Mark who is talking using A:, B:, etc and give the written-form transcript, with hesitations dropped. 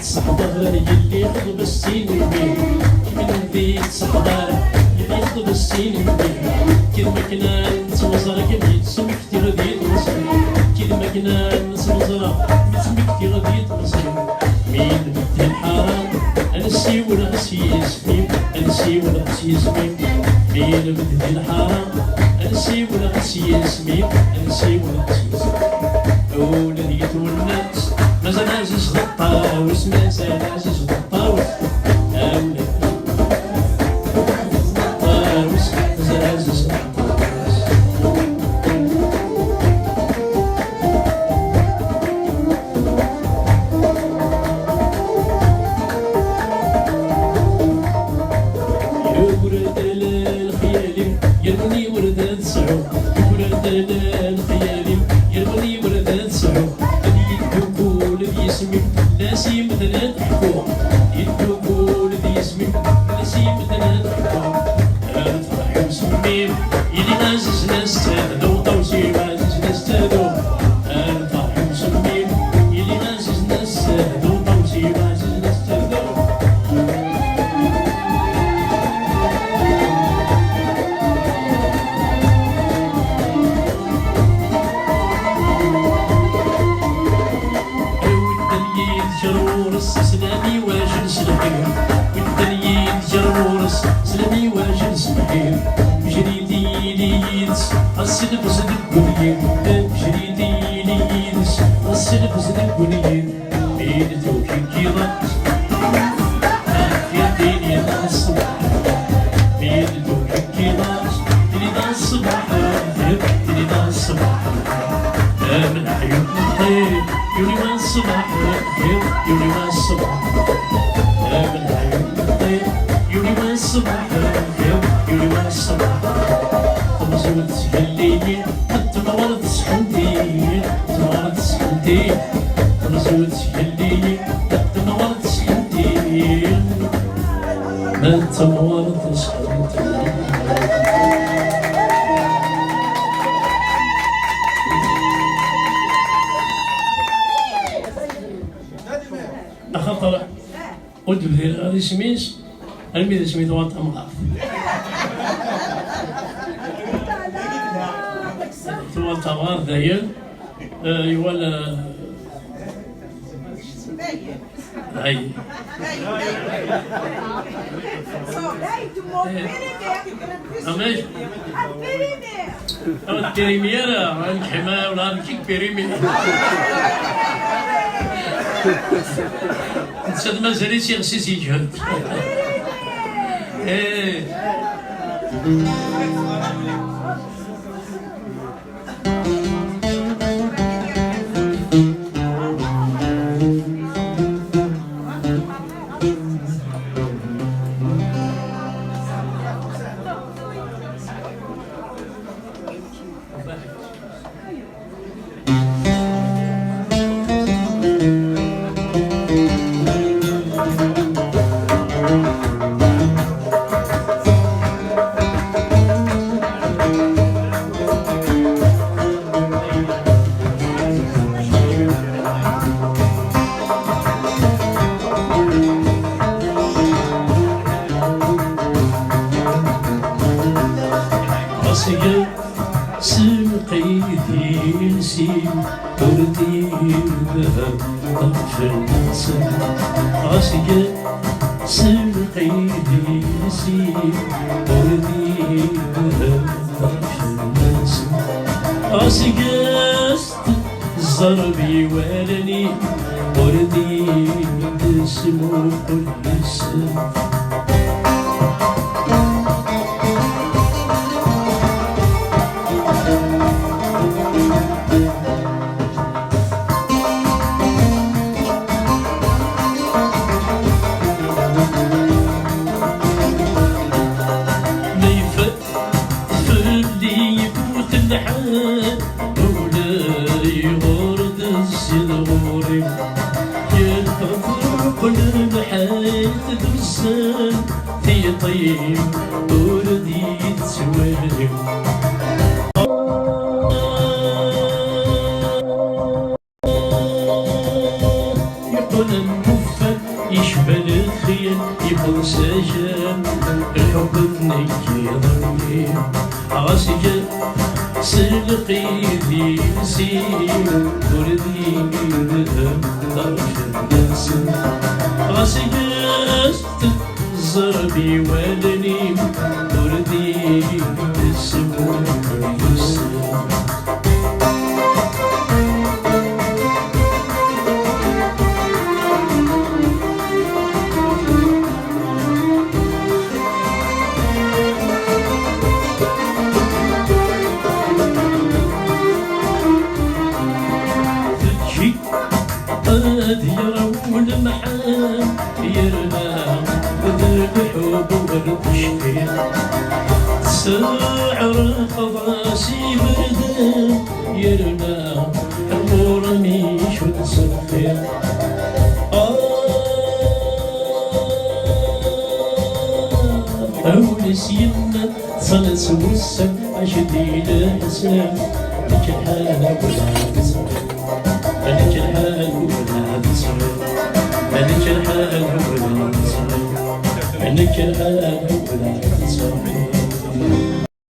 A: صحضر يلي يخطب السين يبيه من ذي صحضر يلي يخطب السين يبيه كلمة كنا نتوزر كميت سمكتي غادي توصل كلمة كنا نتوزر سمكتي غادي توصل مين بدي الحرام أنا السي ولا غسي اسمي أنا السي ولا غسي اسمي مين بدي الحرام أنا السي ولا غسي اسمي أنا السي ولا غسي اسمي ولديت والناس مازال عزيز غطاوس مازال عزيز غطاوس أولاد غطاوس مازال عزيز غطاوس يا ورد الخيالي يرمني وردات صعوب ورد الخيالي يرمني وردات صعوب يسمي ناسي مثلا تحكم يدوبوا لذي يسمي ناسي مثلا تحكم انا فرح وسميم يلي عزيز ناس تهدو طوسي عزيز ناس تهدو انا فرح وسميم يلي عزيز ناس تهدو طوسي عزيز ناس تهدو سلامي واجل سلحير والدنيا جرورس سلامي واجل سلحير جريدي ليدس السلف صدق قليل جريدي ليدس السلف صدق قليل بين توكي كيضا في الدنيا دا الصبح بين توكي كيضا دني دا الصبح دني دا الصبح من عيون الطير يولي ما الصبح يولي ما الصبح من عيون الطير يولي ما الصبح يولي ما الصبح طمزوت الليل حتى ما ورد سحنتي حتى ما ورد سحنتي طمزوت الليل حتى ما ورد سحنتي حتى ما ورد سحنتي خاطر قلت له غادي سميس الميد سميت وانت مغاف وانت مغاف داير يوالا هاي اماش البريمير الحماية ولا نكيك بريمير نتصد مازال يغسيس يجهد سمقيتي نسيم وردي الذهب طرف النسم عاشقة سمقيتي نسيم وردي الذهب طرف النسم عاشقة الزربي والني وردي دسم كل السم اللي يفوت اللحام مولاي غرد الزلوري يلفظ كل الحياة درسان في طيب وردي تسوالي يقول المفن يشبه الخيل يقول سجان الحب تنكي ضمي عاسجان سلقي ذي نسيم وردي ذهب طرف الناس عاسجان الزربي والنيم وردي السمو والسلام قد يرون المحال يرنا ذبح وبرد سعر خضاسي بردان يرنا الغرميش وتصفي أول سينا صلص والسم أشدي الإسلام لك الحالة ولا تسمع ملك الحال ولا تصير ملك الحال ولا تصير ملك الحال ولا تصير